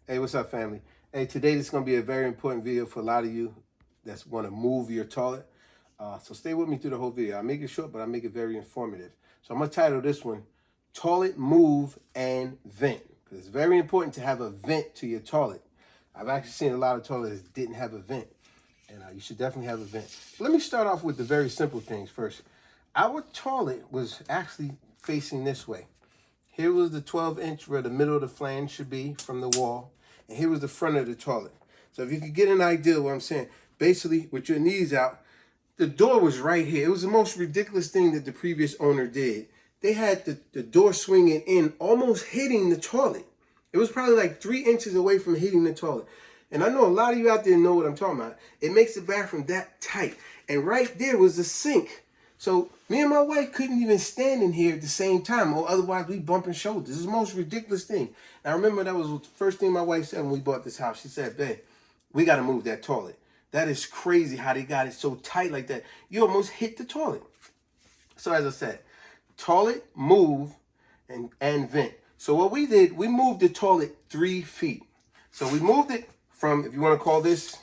Hey, what's up, family? Hey, today this is going to be a very important video for a lot of you that's want to move your toilet. So stay with me through the whole video. I'll make it short, but I'll make it very informative. So I'm going to title this one, Toilet Move and Vent, because it's very important to have a vent to your toilet. I've actually seen a lot of toilets that didn't have a vent, and you should definitely have a vent. Let me start off with the very simple things first. Our toilet was actually facing this way. Here was the 12-inch where the middle of the flange should be from the wall. And here was the front of the toilet. So if you could get an idea of what I'm saying, basically with your knees out, the door was right here. It was the most ridiculous thing that the previous owner did. They had the door swinging in, almost hitting the toilet. It was probably like 3 inches away from hitting the toilet. And I know a lot of you out there know what I'm talking about. It makes the bathroom that tight. And right there was the sink. So me and my wife couldn't even stand in here at the same time, or otherwise we bumping shoulders. This is the most ridiculous thing. And I remember that was the first thing my wife said when we bought this house. She said, babe, we got to move that toilet. That is crazy how they got it so tight like that. You almost hit the toilet. So as I said, toilet, move, and vent. So what we did, we moved the toilet 3 feet. So we moved it from, if you want to call this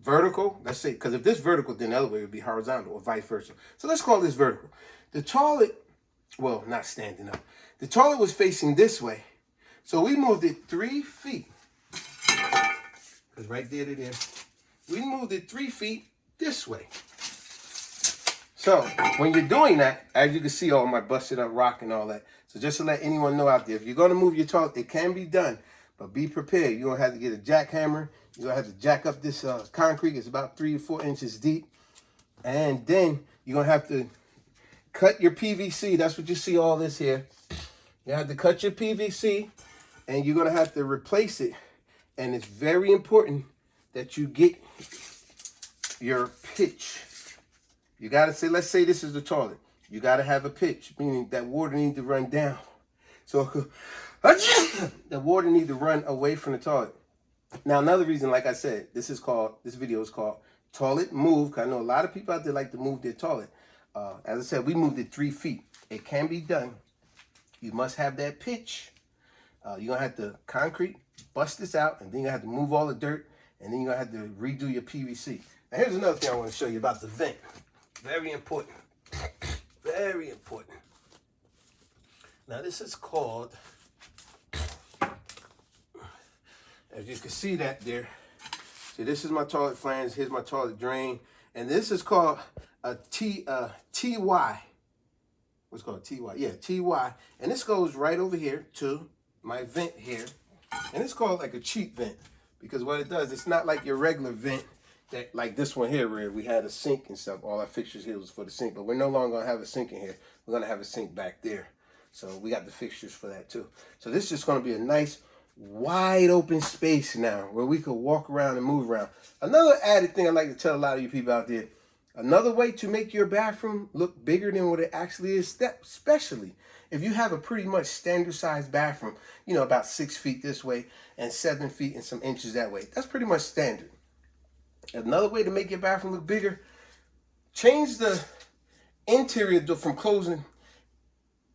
vertical, let's say, because if this vertical, then the other way would be horizontal or vice versa. So let's call this vertical. The toilet, well, not standing up. The toilet was facing this way. So we moved it 3 feet. Because right there to there. We moved it 3 feet this way. So when you're doing that, as you can see, all my busted up rock and all that. So just to let anyone know out there, if you're going to move your toilet, it can be done. But be prepared. You're going to have to get a jackhammer. You're going to have to jack up this concrete. It's about 3 to 4 inches deep. And then you're going to have to cut your PVC. That's what you see all this here. You have to cut your PVC. And you're going to have to replace it. And it's very important that you get your pitch. You got to say, let's say this is the toilet. You got to have a pitch, meaning that water needs to run down. So the water needs to run away from the toilet. Now, another reason, like I said, this video is called Toilet Move, because I know a lot of people out there like to move their toilet. As I said, we moved it 3 feet. It can be done. You must have that pitch. You're going to have to concrete, bust this out, and then you're going to have to move all the dirt, and then you're going to have to redo your PVC. Now, here's another thing I want to show you about the vent. Very important. Very important. Now, this is called, as you can see that there, see, this is my toilet flange, here's my toilet drain, and this is called a TY. What's called TY? Yeah, TY. And this goes right over here to my vent here. And it's called like a cheap vent, because what it does, it's not like your regular vent, that like this one here where we had a sink and stuff. All our fixtures here was for the sink, but we're no longer going to have a sink in here. We're going to have a sink back there. So we got the fixtures for that too. So this is just going to be a nice wide open space now where we could walk around and move around. Another added thing I'd like to tell a lot of you people out there, another way to make your bathroom look bigger than what it actually is, especially if you have a pretty much standard sized bathroom, you know, about 6 feet this way and 7 feet and some inches that way. That's pretty much standard. Another way to make your bathroom look bigger, change the interior from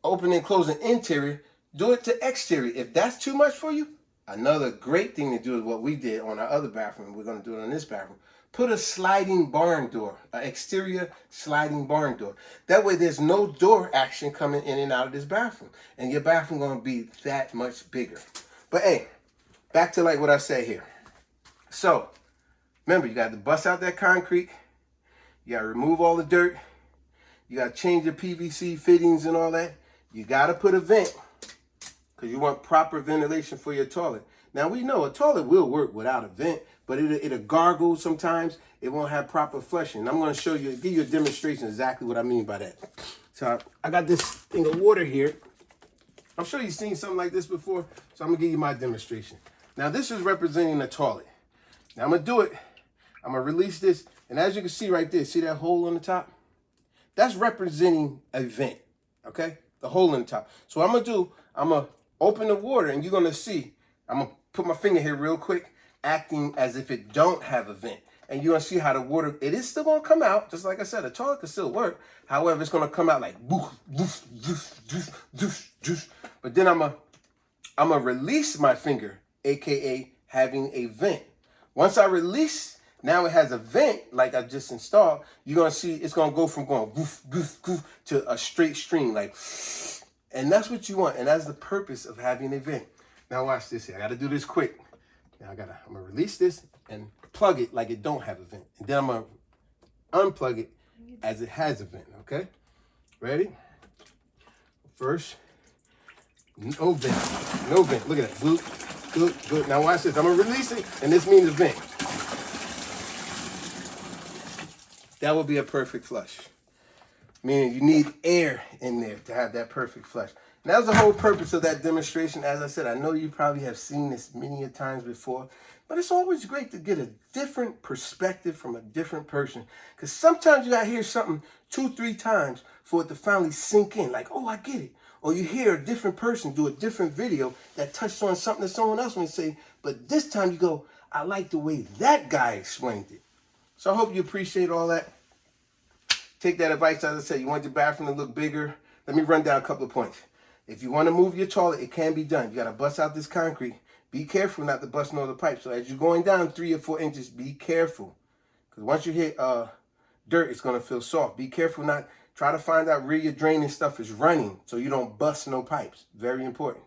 opening and closing interior, do it to exterior. If that's too much for you, another great thing to do is what we did on our other bathroom. We're going to do it on this bathroom. Put a sliding barn door, an exterior sliding barn door. That way there's no door action coming in and out of this bathroom. And your bathroom going to be that much bigger. But hey, back to like what I said here. So, remember, you got to bust out that concrete. You got to remove all the dirt. You got to change your PVC fittings and all that. You got to put a vent because you want proper ventilation for your toilet. Now, we know a toilet will work without a vent, but it'll gargle sometimes. It won't have proper flushing. I'm going to show you, give you a demonstration exactly what I mean by that. So I got this thing of water here. I'm sure you've seen something like this before, so I'm going to give you my demonstration. Now, this is representing the toilet. Now, I'm going to do it. I'm going to release this. And as you can see right there, see that hole on the top? That's representing a vent, okay? The hole in the top. So what I'm going to do, I'm going to open the water, and you're going to see, I'm going to put my finger here real quick, acting as if it don't have a vent. And you're going to see how the water, it is still going to come out. Just like I said, a toilet can still work. However, it's going to come out like boof, boof, boof, boof, boof, boof. But then I'm going to release my finger aka having a vent. Once I release, now it has a vent like I just installed. You're gonna see it's gonna go from going goof, goof, goof to a straight stream, like, and that's what you want, and that's the purpose of having a vent. Now watch this here. I gotta do this quick. Now I'm gonna release this and plug it like it don't have a vent, and then I'm gonna unplug it as it has a vent. Okay, ready? First, no vent, no vent. Look at that. Good, good, good. Now watch this. I'm gonna release it, and this means a vent. That would be a perfect flush. Meaning you need air in there to have that perfect flush. And that was the whole purpose of that demonstration. As I said, I know you probably have seen this many a times before, but it's always great to get a different perspective from a different person. Because sometimes you gotta hear something 2-3 times for it to finally sink in. Like, oh, I get it. Or you hear a different person do a different video that touched on something that someone else may say, but this time you go, I like the way that guy explained it. So I hope you appreciate all that. Take that advice. As I said, you want your bathroom to look bigger. Let me run down a couple of points. If you want to move your toilet, it can be done. You got to bust out this concrete. Be careful not to bust no other pipes. So as you're going down 3 or 4 inches, be careful. Because once you hit dirt, it's going to feel soft. Be careful not. Try to find out where your draining stuff is running so you don't bust no pipes. Very important.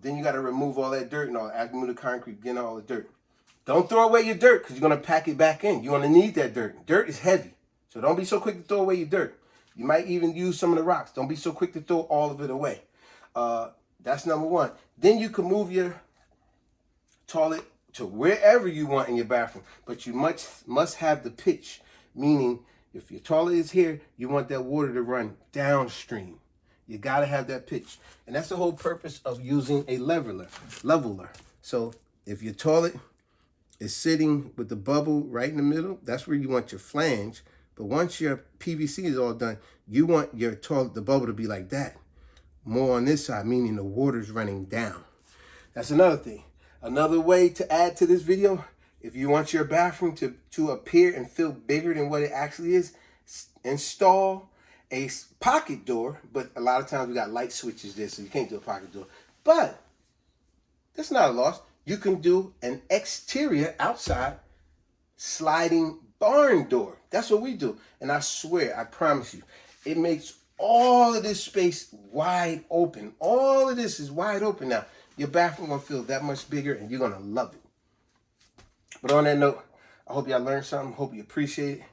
Then you got to remove all that dirt and all. After you move the concrete, get all the dirt. Don't throw away your dirt because you're going to pack it back in. You're going to need that dirt. Dirt is heavy. So don't be so quick to throw away your dirt. You might even use some of the rocks. Don't be so quick to throw all of it away. That's number one. Then you can move your toilet to wherever you want in your bathroom. But you must have the pitch. Meaning, if your toilet is here, you want that water to run downstream. You got to have that pitch. And that's the whole purpose of using a leveler. So if your toilet is sitting with the bubble right in the middle, that's where you want your flange. But once your PVC is all done, you want your toilet, the bubble to be like that. More on this side, meaning the water's running down. That's another thing. Another way to add to this video, if you want your bathroom to appear and feel bigger than what it actually is, install a pocket door. But a lot of times we got light switches there, so you can't do a pocket door. But that's not a loss. You can do an exterior outside sliding barn door. That's what we do. And I swear, I promise you, it makes all of this space wide open. All of this is wide open now. Your bathroom gonna feel that much bigger and you're gonna love it. But on that note, I hope y'all learned something. Hope you appreciate it.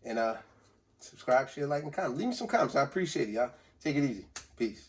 And subscribe, share, like, and comment. Leave me some comments. I appreciate it, y'all. Take it easy. Peace.